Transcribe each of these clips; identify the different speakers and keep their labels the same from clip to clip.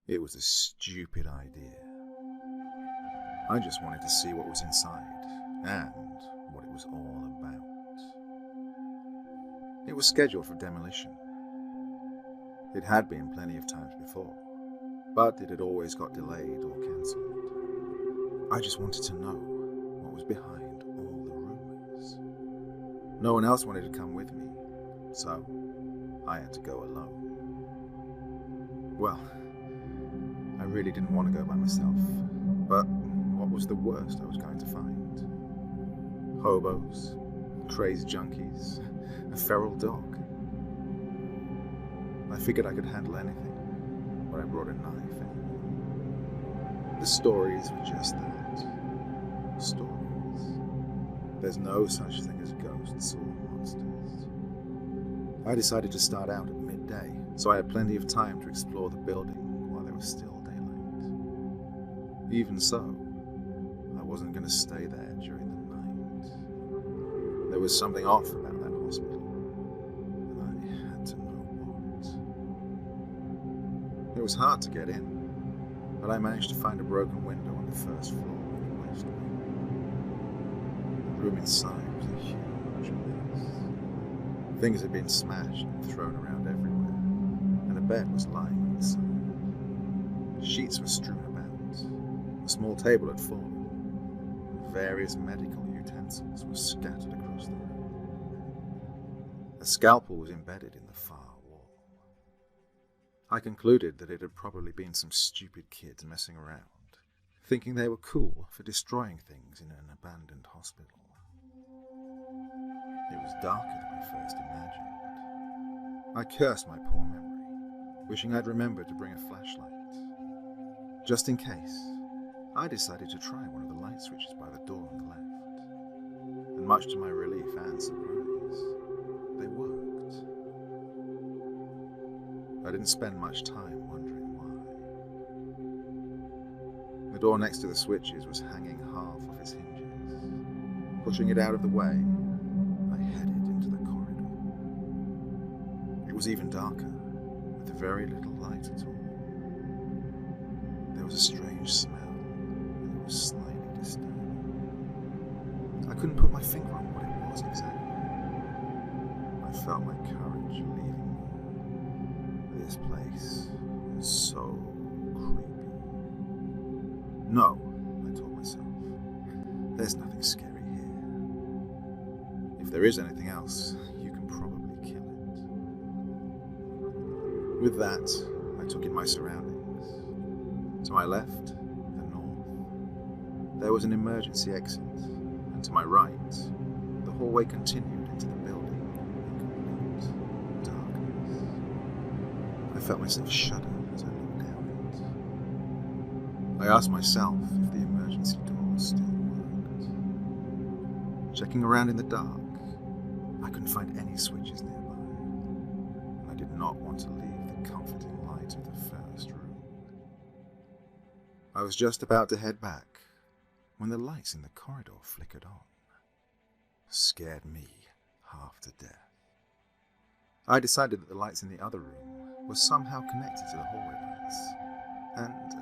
Speaker 1: It was a stupid idea. I just wanted to see what was inside and what it was all about. It was scheduled for demolition. It had been plenty of times before, but it had always got delayed or cancelled. I just wanted to know what was behind all the rumors. No one else wanted to come with me, so I had to go alone. Well, I really didn't want to go by myself, but what was the worst I was going to find? Hobos, crazed junkies, a feral dog. I figured I could handle anything, but I brought a knife anyway. The stories were just that. Stories. There's no such thing as ghosts or monsters. I decided to start out at midday, so I had plenty of time to explore the building while there was still daylight. Even so, I wasn't going to stay there during the night. There was something off about that hospital, and I had to know what. It was hard to get in, but I managed to find a broken window on the first floor of the west wing. The room inside was a huge mess. Things had been smashed and thrown around everywhere, and a bed was lying on the side. Sheets were strewn about. A small table had fallen, and various medical utensils were scattered across the room. A scalpel was embedded in the far wall. I concluded that it had probably been some stupid kids messing around, thinking they were cool for destroying things in an abandoned hospital. It was darker than I first imagined. I cursed my poor memory, wishing I'd remembered to bring a flashlight. Just in case, I decided to try one of the light switches by the door on the left, and much to my relief and surprise, they worked. I didn't spend much time wondering why. The door next to the switches was hanging half of its hinges. Pushing it out of the way, I headed into the corridor. It was even darker, with very little light at all. There was a strange smell. It was slightly disturbing. I couldn't put my finger on what it was exactly. I felt my courage leaving me. This place was so creepy. No, I told myself. There's nothing scary here. If there is anything else, you can probably kill it. With that, I took in my surroundings. To my left, there was an emergency exit, and to my right, the hallway continued into the building in complete darkness. I felt myself shudder as I looked down it. I asked myself if the emergency door still worked. Checking around in the dark, I couldn't find any switches nearby, and I did not want to leave the comforting light of the first room. I was just about to head back when the lights in the corridor flickered on. Scared me half to death. I decided that the lights in the other room were somehow connected to the hallway lights, and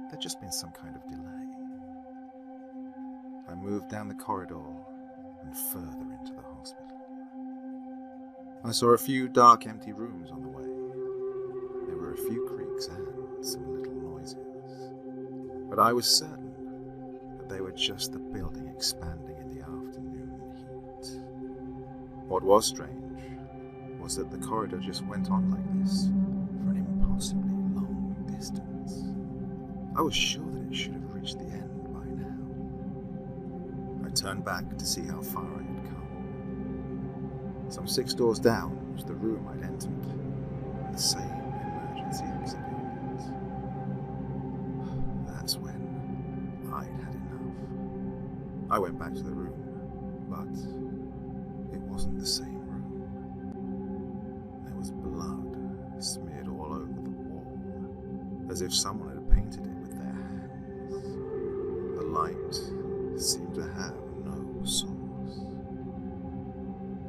Speaker 1: there'd just been some kind of delay. I moved down the corridor and further into the hospital. I saw a few dark, empty rooms on the way. There were a few creaks and some little noises, but I was certain they were just the building expanding in the afternoon heat. What was strange was that the corridor just went on like this for an impossibly long distance. I was sure that it should have reached the end by now. I turned back to see how far I had come. Some 6 doors down was the room I'd entered, and the same emergency exit on it. That's when I'd had enough. I went back to the room, but it wasn't the same room. There was blood smeared all over the wall, as if someone had painted it with their hands. The light seemed to have no source.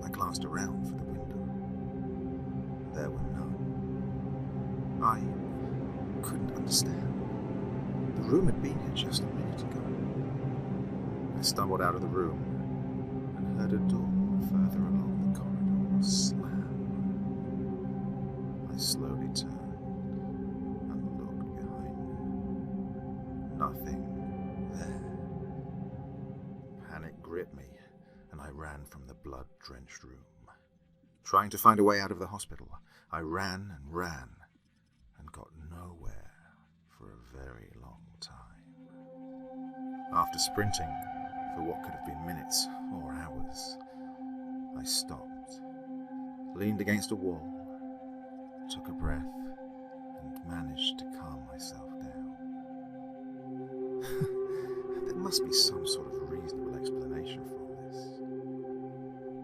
Speaker 1: I glanced around for the window. There were none. I couldn't understand. The room had been here just a minute ago. I stumbled out of the room and heard a door further along the corridor slam. I slowly turned and looked behind me. Nothing there. Panic gripped me, and I ran from the blood-drenched room. Trying to find a way out of the hospital, I ran and got nowhere for a very long time. After sprinting for what could have been minutes or hours, I stopped, leaned against a wall, took a breath, and managed to calm myself down. There must be some sort of reasonable explanation for all this.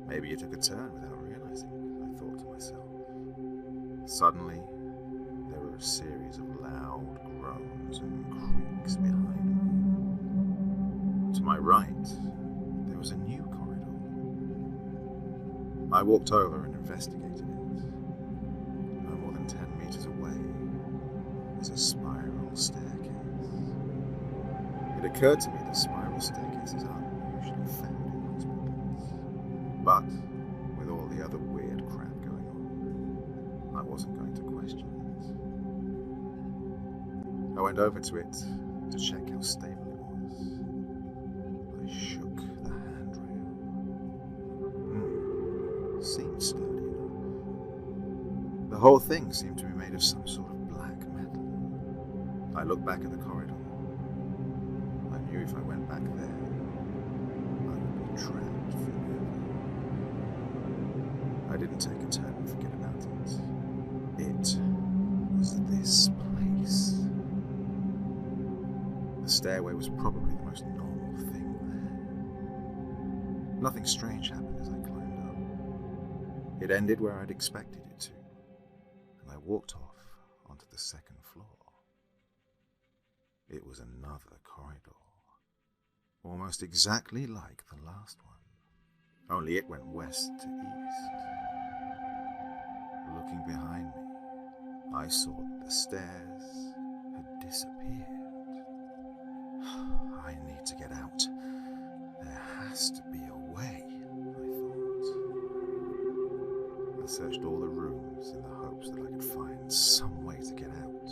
Speaker 1: Maybe you took a turn without realizing, I thought to myself. Suddenly, there were a series of loud groans and creaks behind me. To my right, there was a new corridor. I walked over and investigated it. No more than 10 meters away is a spiral staircase. It occurred to me that spiral staircases aren't usually found in hospitals. But with all the other weird crap going on, I wasn't going to question it. I went over to it to check how stable it was. I shook the handrail. Seemed sturdy enough. The whole thing seemed to be made of some sort of black metal. I looked back at the corridor. I knew if I went back there, I would be trapped forever. I didn't take a turn and forget about it. It was this place. The stairway was probably the most normal thing there. Nothing strange happened as I climbed up. It ended where I'd expected it to, and I walked off onto the second floor. It was another corridor, almost exactly like the last one, only it went west to east. Looking behind me, I saw that the stairs had disappeared. I need to get out. There has to be a way, I thought. I searched all the rooms in the hopes that I could find some way to get out.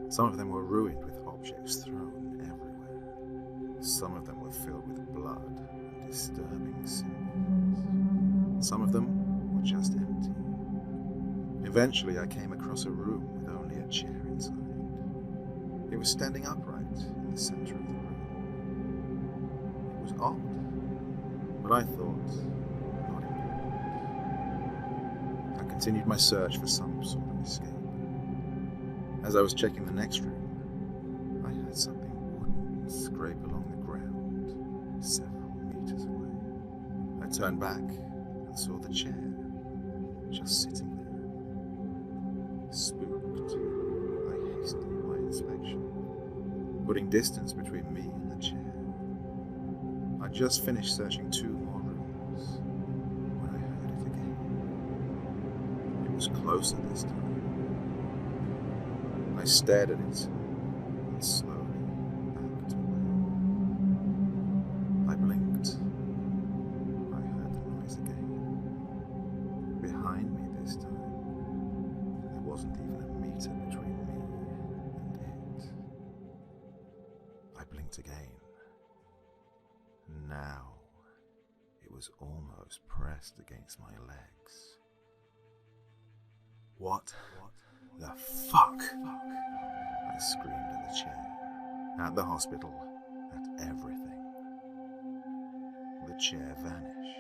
Speaker 1: Some of them were ruined with objects thrown everywhere. Some of them were filled with blood and disturbing symbols. Some of them were just empty. Eventually, I came across a room with only a chair inside. It was standing upright in the center of the room. It was odd, but I thought not important. I continued my search for some sort of escape. As I was checking the next room, I heard something wooden scrape along the ground several meters away. I turned back and saw the chair just sitting there. Spooked, I hastened my inspection, putting distance between me and the chair. I just finished searching 2 more rooms when I heard it again. It was closer this time. I stared at it and slowly backed away. I blinked. I heard the noise again. Behind me this time. There wasn't even a meter between me and it. I blinked again. Now, it was almost pressed against my legs. What the fuck? I screamed at the chair, at the hospital, at everything. The chair vanished.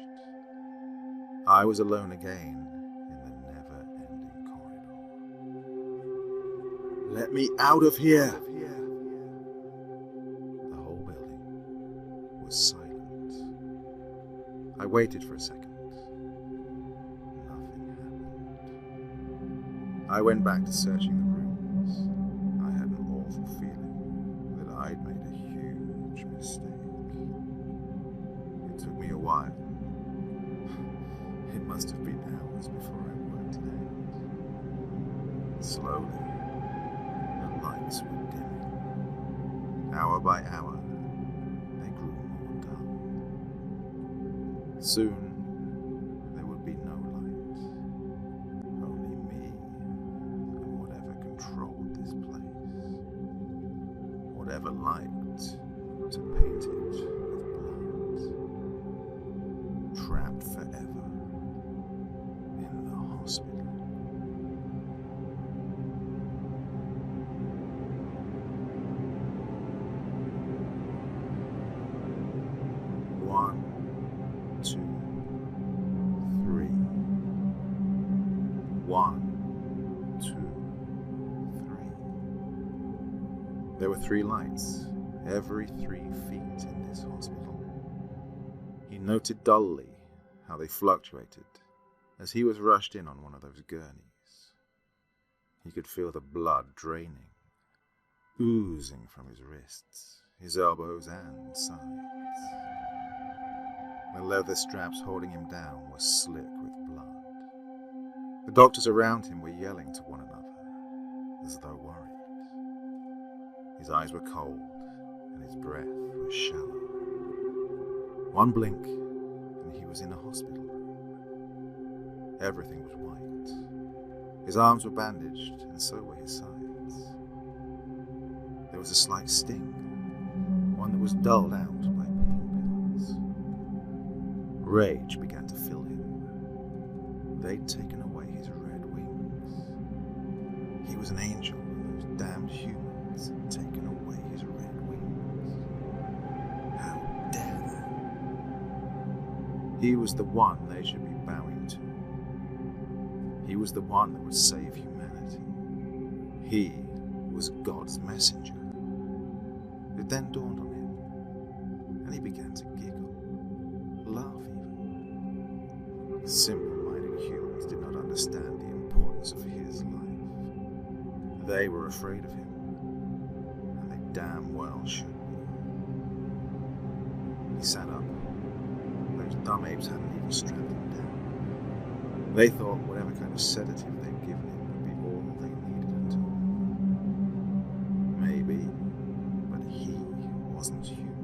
Speaker 1: I was alone again in the never-ending corridor. Let me out of here! The whole building was silent. I waited for a second. Nothing happened. I went back to searching the rooms. I had an awful feeling that I'd made a huge mistake. It took me a while. It must have been hours before I worked it out. Slowly, the lights were dim. Hour by hour, they grew more dull. Soon, there would be no light. Only me and whatever controlled this place. Whatever liked to paint it with blood. Trapped forever in the hospital. One, two, three. 1, 2, 3. There were 3 lights, every 3 feet in this hospital. He noted dully how they fluctuated as he was rushed in on one of those gurneys. He could feel the blood draining, oozing from his wrists, his elbows and sides. The leather straps holding him down were slick with blood. The doctors around him were yelling to one another, as though worried. His eyes were cold, and his breath was shallow. One blink, and he was in a hospital room. Everything was white. His arms were bandaged, and so were his sides. There was a slight sting, one that was dulled out by pain pills. Rage began to fill him. They'd taken away his red wings. He was an angel, and those damned humans had taken away his red wings. How dare they? He was the one they should be bowing to. He was the one that would save humanity. He was God's messenger. It then dawned on him, and he began to giggle, laugh even. Simple-minded humans did not understand the importance of his life. They were afraid of him, and they damn well should be. He sat up. Those dumb apes hadn't even strapped him down. They thought whatever kind of sedative they'd given him would be all they needed until maybe, but he wasn't human.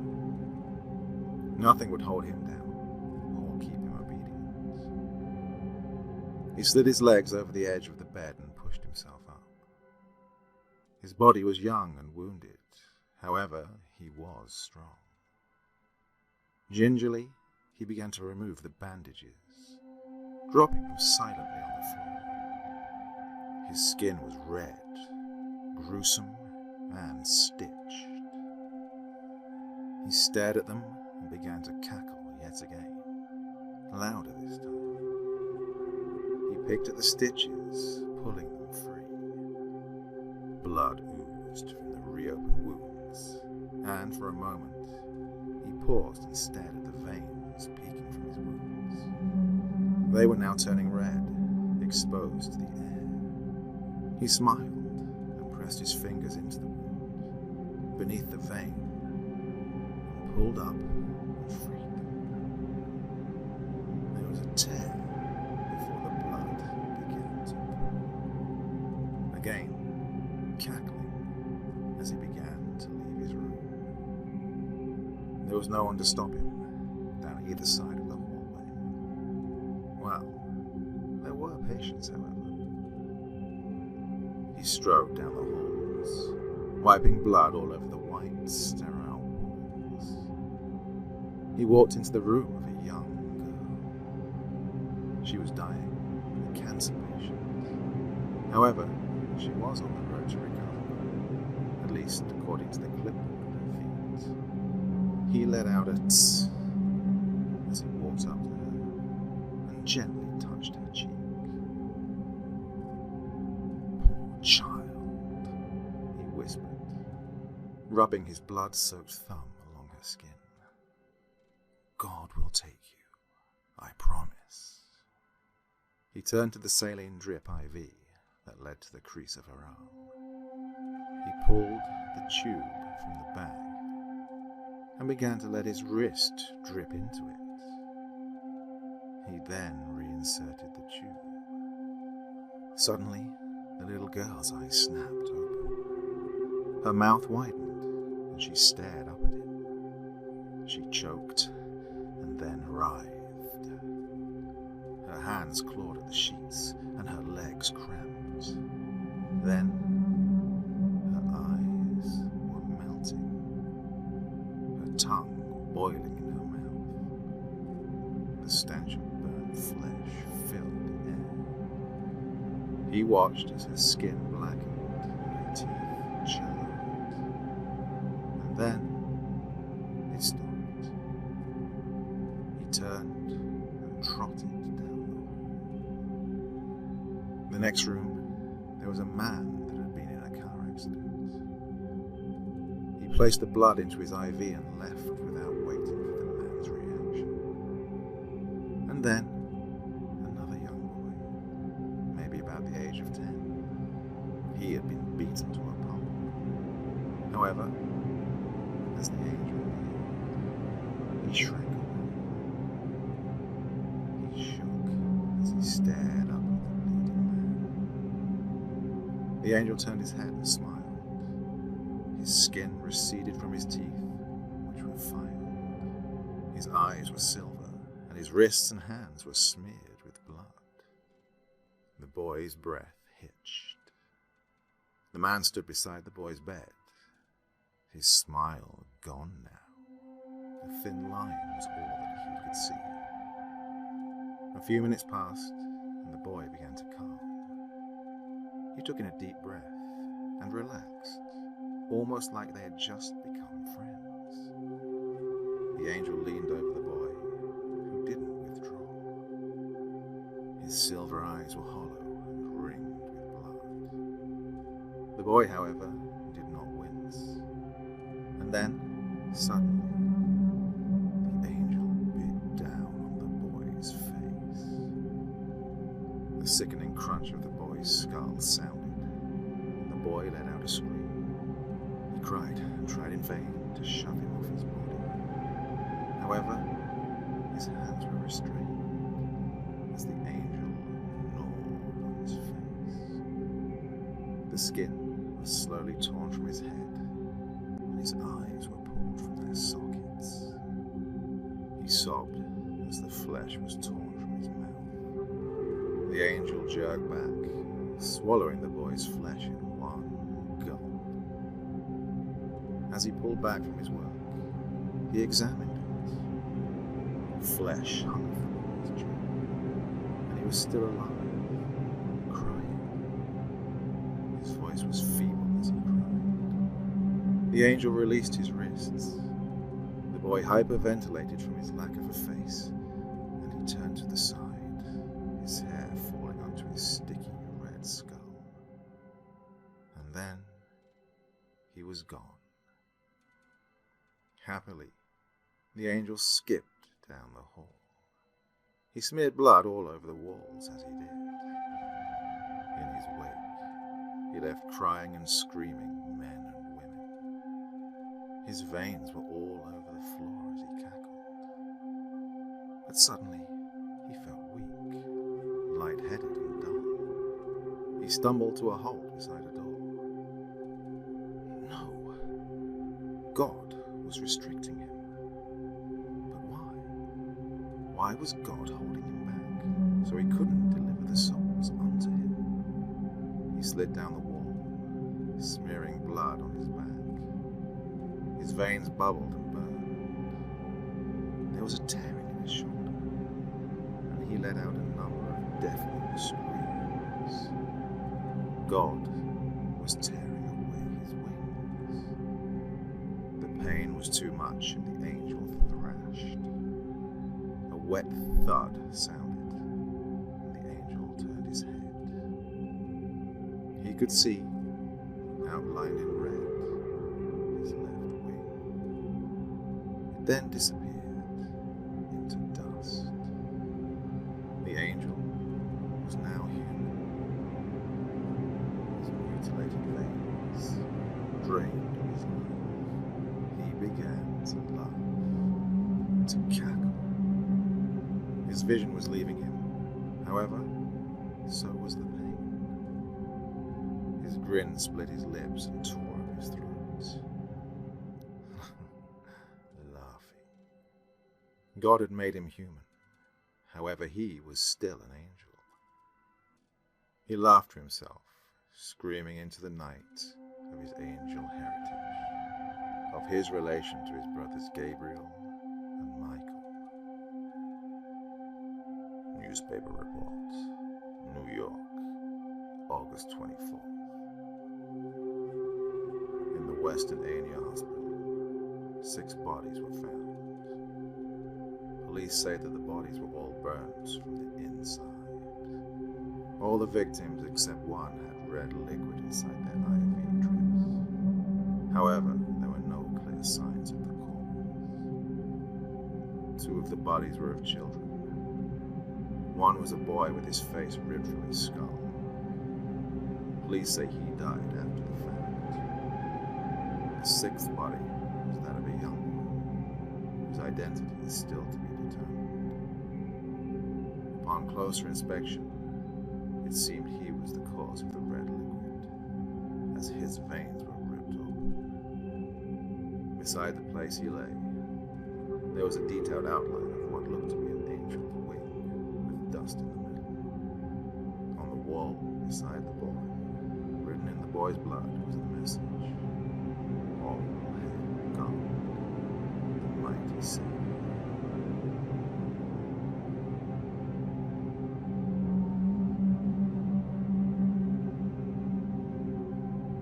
Speaker 1: Nothing would hold him down or keep him obedient. He slid his legs over the edge of the bed and pushed himself up. His body was young and wounded, however, he was strong. Gingerly, he began to remove the bandages, dropping them silently on the floor. His skin was red, gruesome, and stitched. He stared at them and began to cackle yet again, louder this time. He picked at the stitches, pulling them free. Blood oozed from the reopened wounds, and for a moment, he paused and stared at the veins peeking from his wounds. They were now turning red, exposed to the air. He smiled and pressed his fingers into the wound, beneath the vein, and pulled up and freed them. There was a tear before the blood began to pour. Again, cackling as he began to leave his room. There was no one to stop him down either side of the hallway. Well, there were patients, however. He strode down the halls, wiping blood all over the white, sterile walls. He walked into the room of a young girl. She was dying, a cancer patient. However, she was on the road to recovery, at least according to the clipboard at her feet. He let out a tss as he walked up to her and gently touched her cheek. Poor child, he whispered, rubbing his blood-soaked thumb along her skin. God will take you, I promise. He turned to the saline drip IV that led to the crease of her arm. He pulled the tube from the bag and began to let his wrist drip into it. He then reinserted the tube. Suddenly, the little girl's eyes snapped open. Her mouth widened and she stared up at him. She choked and then writhed. Her hands clawed at the sheets and her legs cramped. Then her eyes were melting, her tongue boiling in her mouth. The stench of burnt flesh filled the air. He watched as her skin blackened and her teeth charred. And then it stopped. He turned and trotted down the hall. In the next room, there was a man that had been in a car accident. He placed the blood into his IV and left without waiting for the man's reaction. And then, another young boy, maybe about the age of 10. He had been beaten to a pulp. However, as the angel neared, he shrank away. He shook as he stared up at the bleeding man. The angel turned his head and smiled. His skin receded from his teeth, which were filed. His eyes were silver, and his wrists and hands were smeared with blood. The boy's breath hitched. The man stood beside the boy's bed, his smile gone now. A thin line was all that he could see. A few minutes passed, and the boy began to calm. He took in a deep breath and relaxed, almost like they had just become friends. The angel leaned over the boy, who didn't withdraw. His silver eyes were hollow and ringed with blood. The boy, however, did not wince. And then, suddenly, the angel bit down on the boy's face. The sickening crunch of the boy's skull sounded, and the boy let out a scream. He cried and tried in vain to shove him off his body. However, his hands were restrained as the angel gnawed on his face. The skin was slowly torn from his head, and his eyes were pulled from their sockets. He sobbed as the flesh was torn from his mouth. The angel jerked back, swallowing the boy's flesh in one gulp. As he pulled back from his work, he examined it. Flesh hung from the boy's jaw, and he was still alive, crying. His voice was feeble as he cried. The angel released his wrists. The boy hyperventilated from his lack of a face, and he turned to the side, his hair falling onto his sticky red skull. And then he was gone. Happily, the angel skipped down the hall. He smeared blood all over the walls as he did. In his wake, he left crying and screaming men and women. His veins were all over the floor as he cackled. But suddenly, he felt weak, lightheaded and dull. He stumbled to a halt beside a door. No. God was restricting him. But why? Why was God holding him back, so he couldn't deliver the souls unto him? He slid down the wall, smearing blood on his back. His veins bubbled and burned. There was a tearing in his shoulder, and he let out a number of deafening screams. God was tearing away his wings. The pain was too much, and the angel thrashed. A wet thud sounded, and the angel turned his head. He could see, outlined in red, his left wing. It then disappeared into dust. The angel was now human. His mutilated veins drained of his life. He began to laugh, to cackle. His vision was leaving him. However, so was the pain. His grin split his lips and tore up his throat. God had made him human. However, he was still an angel. He laughed to himself, screaming into the night of his angel heritage, of his relation to his brothers Gabriel and Michael. Newspaper report, New York, August 24th. In the Western Anya Hospital, 6 bodies were found. Police say that the bodies were all burned from the inside. All the victims except one had red liquid inside their IV drips. However, there were no clear signs of the cause. 2 of the bodies were of children. One was a boy with his face ripped from his skull. Police say he died after the fact. The 6th body was that of a young boy, whose identity is still to be determined. Upon closer inspection, it seemed he was the cause of the red liquid, as his veins were ripped open. Beside the place he lay, there was a detailed outline of what looked to be an angel's wing, with dust in the middle. On the wall, beside the boy, written in the boy's blood, was the message: "All hail God, the mighty Savior."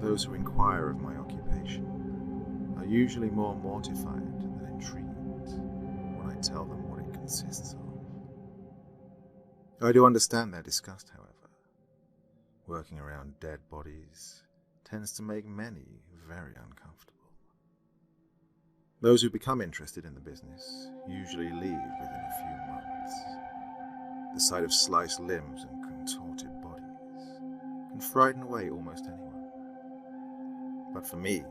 Speaker 1: Those who inquire of my occupation are usually more mortified than intrigued when I tell them what it consists of. I do understand their disgust, however. Working around dead bodies tends to make many very uncomfortable. Those who become interested in the business usually leave within a few months. The sight of sliced limbs and contorted bodies can frighten away almost anyone. But for me,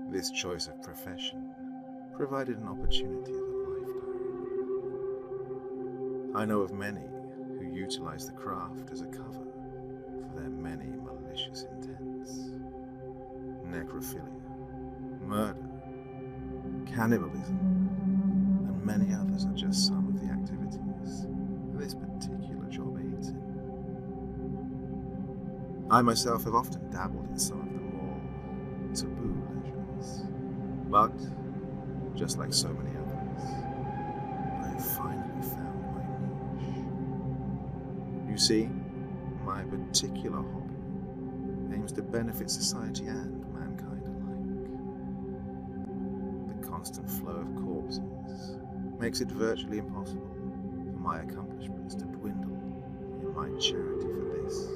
Speaker 1: this choice of profession provided an opportunity of a lifetime. I know of many who utilize the craft as a cover for their many malicious intents. Necrophilia, murder, cannibalism, and many others are just some of the activities this particular job aids in. I myself have often dabbled in some of the more taboo leisures, but, just like so many others, I have finally found my niche. You see, my particular hobby aims to benefit society and mankind alike. The constant flow of corpses makes it virtually impossible for my accomplishments to dwindle in my charity for this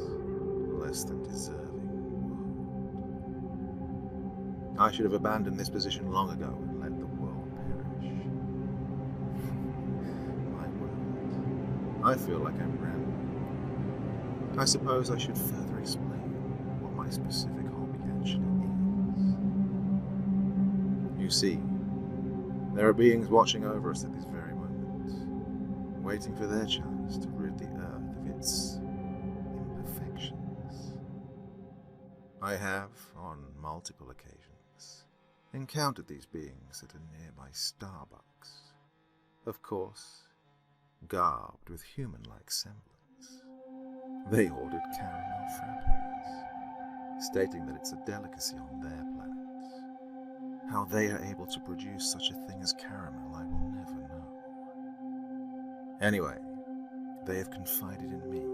Speaker 1: less than deserving world. I should have abandoned this position long ago and let the world perish. My word, I feel like I'm rambling. I suppose I should further explain what my specific hobby actually is. You see, there are beings watching over us at this very moment, waiting for their chance to rid the earth of its imperfections. I have, on multiple occasions, encountered these beings at a nearby Starbucks, of course, garbed with human-like semblance. They ordered caramel frappes, stating that it's a delicacy on their planet. How they are able to produce such a thing as caramel, I will never know. Anyway, they have confided in me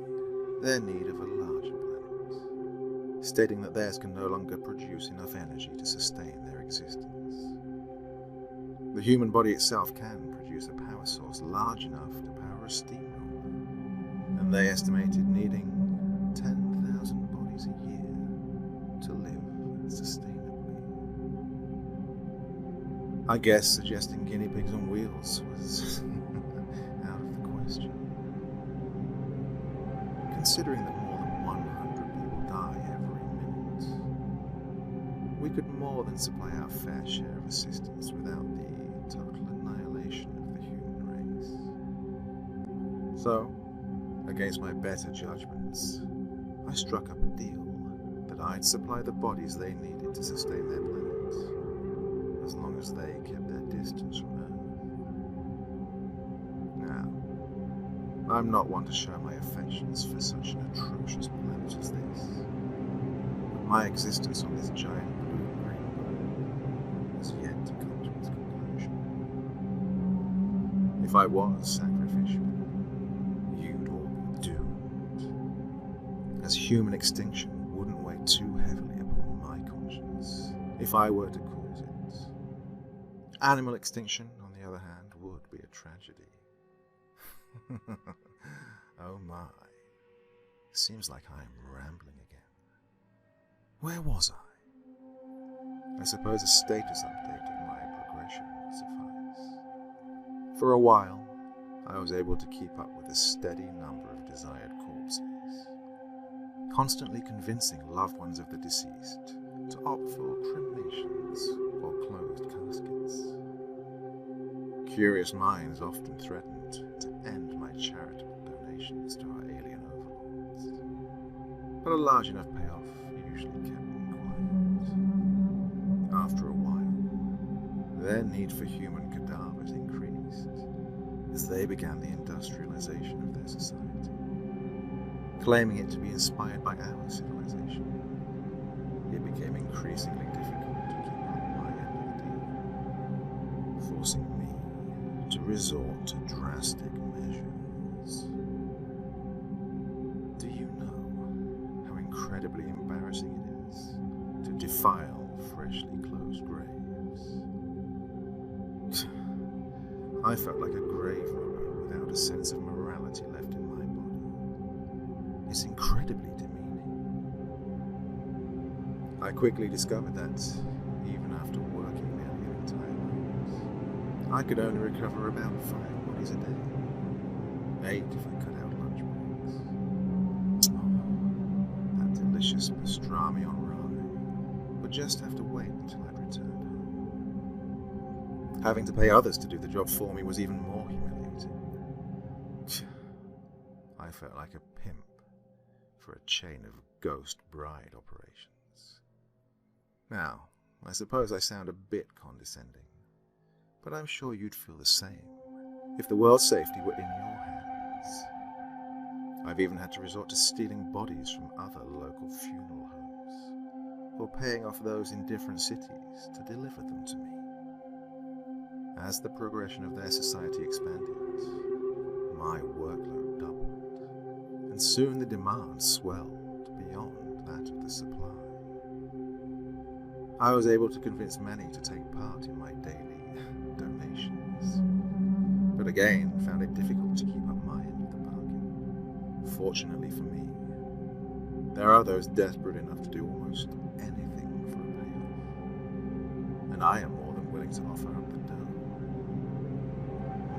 Speaker 1: their need of a larger planet, stating that theirs can no longer produce enough energy to sustain their existence. The human body itself can produce a power source large enough to power a steamroller, and they estimated needing 10,000 bodies a year to live sustainably. I guess suggesting guinea pigs on wheels was out of the question. Considering that more than 100 people die every minute, we could more than supply our fair share of assistance without the total annihilation of the human race. So, against my better judgments, I struck up a deal that I'd supply the bodies they needed to sustain their planet, as long as they kept their distance from Earth. I'm not one to show my affections for such an atrocious planet as this, but my existence on this giant blue rainbow has yet to come to its conclusion. If I was sacrificial, you'd all be doomed, as human extinction wouldn't weigh too heavily upon my conscience if I were to cause it. Animal extinction, on the other hand, would be a tragedy. Oh my. Seems like I am rambling again. Where was I? I suppose a status update of my progression would suffice. For a while, I was able to keep up with a steady number of desired corpses, constantly convincing loved ones of the deceased to opt for cremations or closed caskets. Curious minds often threatened to end my charitable donations to our alien overlords, but a large enough payoff usually kept them quiet. After a while, their need for human cadavers increased as they began the industrialization of their society, claiming it to be inspired by our civilization. It became increasingly difficult to keep up my end of the deal, forcing me to resort to drastic measures. Do you know how incredibly embarrassing it is to defile freshly closed graves? I felt like a grave robber without a sense of morality left in my body. It's incredibly demeaning. I quickly discovered that, even after working nearly an entire month, I could only recover about 5 bodies a day. 8 if I cut out lunch breaks. Oh, that delicious pastrami on rye would just have to wait until I'd returned home. Having to pay others to do the job for me was even more humiliating. I felt like a pimp for a chain of ghost bride operations. Now, I suppose I sound a bit condescending, but I'm sure you'd feel the same if the world's safety were in your hands. I've even had to resort to stealing bodies from other local funeral homes, or paying off those in different cities to deliver them to me. As the progression of their society expanded, my workload doubled, and soon the demand swelled beyond that of the supply. I was able to convince many to take part in my daily donations, but again found it difficult to keep up my end of the bargain. Fortunately for me, there are those desperate enough to do almost anything for a payoff, and I am more than willing to offer up the dough.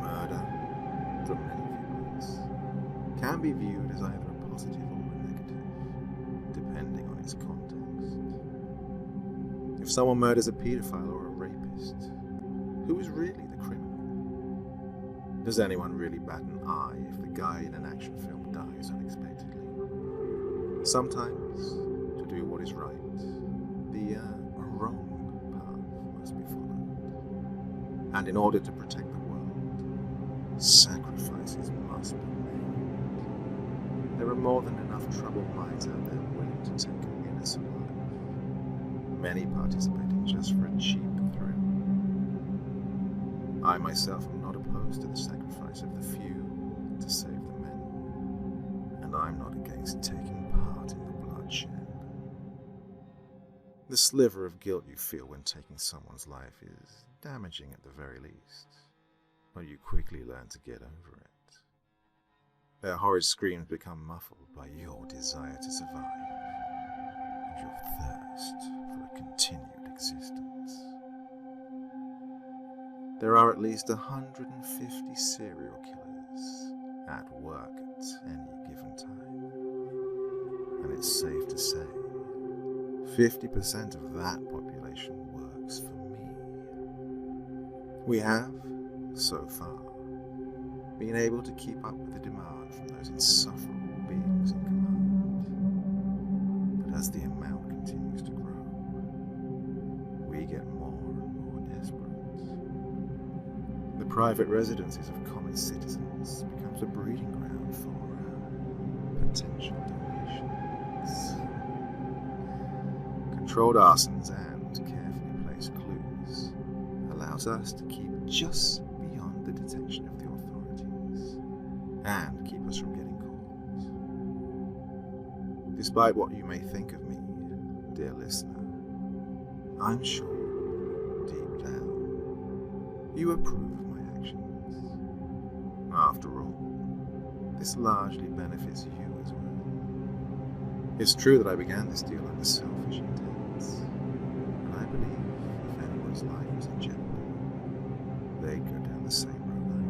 Speaker 1: Murder, from many viewpoints, can be viewed as either a positive or a negative, depending on its context. If someone murders a paedophile or a rapist, who is really the criminal? Does anyone really bat an eye if the guy in an action film dies unexpectedly? Sometimes, to do what is right, the wrong path must be followed. And in order to protect the world, sacrifices must be made. There are more than enough troubled minds out there willing to take an innocent life, many participating just for a cheap thrill. I myself am not opposed to the sacrifice of the few to save the many, and I'm not against taking part in the bloodshed. The sliver of guilt you feel when taking someone's life is damaging at the very least, but you quickly learn to get over it. Their horrid screams become muffled by your desire to survive and your thirst for a continued existence. There are at least 150 serial killers at work at any given time, and it's safe to say 50% of that population works for me. We have, so far, been able to keep up with the demand from those insufferable beings in command. But as the amount continues to grow, we get more and more desperate. The private residences of common citizens becomes a breeding ground for potential donations. Controlled arsons and carefully placed clues allows us to keep just beyond the detection of the authorities and keep us from getting caught. Despite what you may think of me, dear listener, I'm sure, deep down, you approve of my actions. After all, this largely benefits you as well. It's true that I began this deal under selfish intents, and I believe if anyone's life was in jeopardy, they'd go down the same road I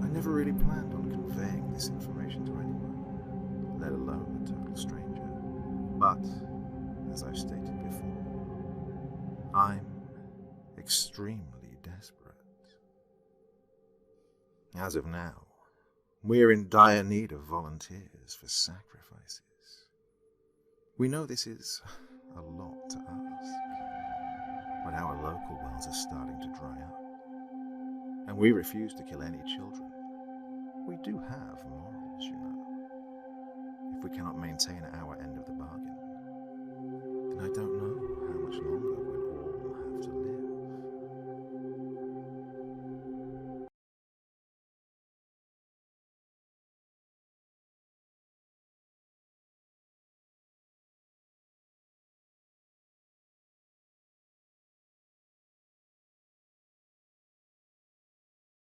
Speaker 1: did. I never really planned on conveying this information to anyone, let alone a total stranger. But, as I've stated before, I'm extremely desperate. As of now, we're in dire need of volunteers for sacrifices. We know this is a lot to ask, but our local wells are starting to dry up, and we refuse to kill any children. We do have morals, you know. If we cannot maintain our end of the bargain, then I don't know how much longer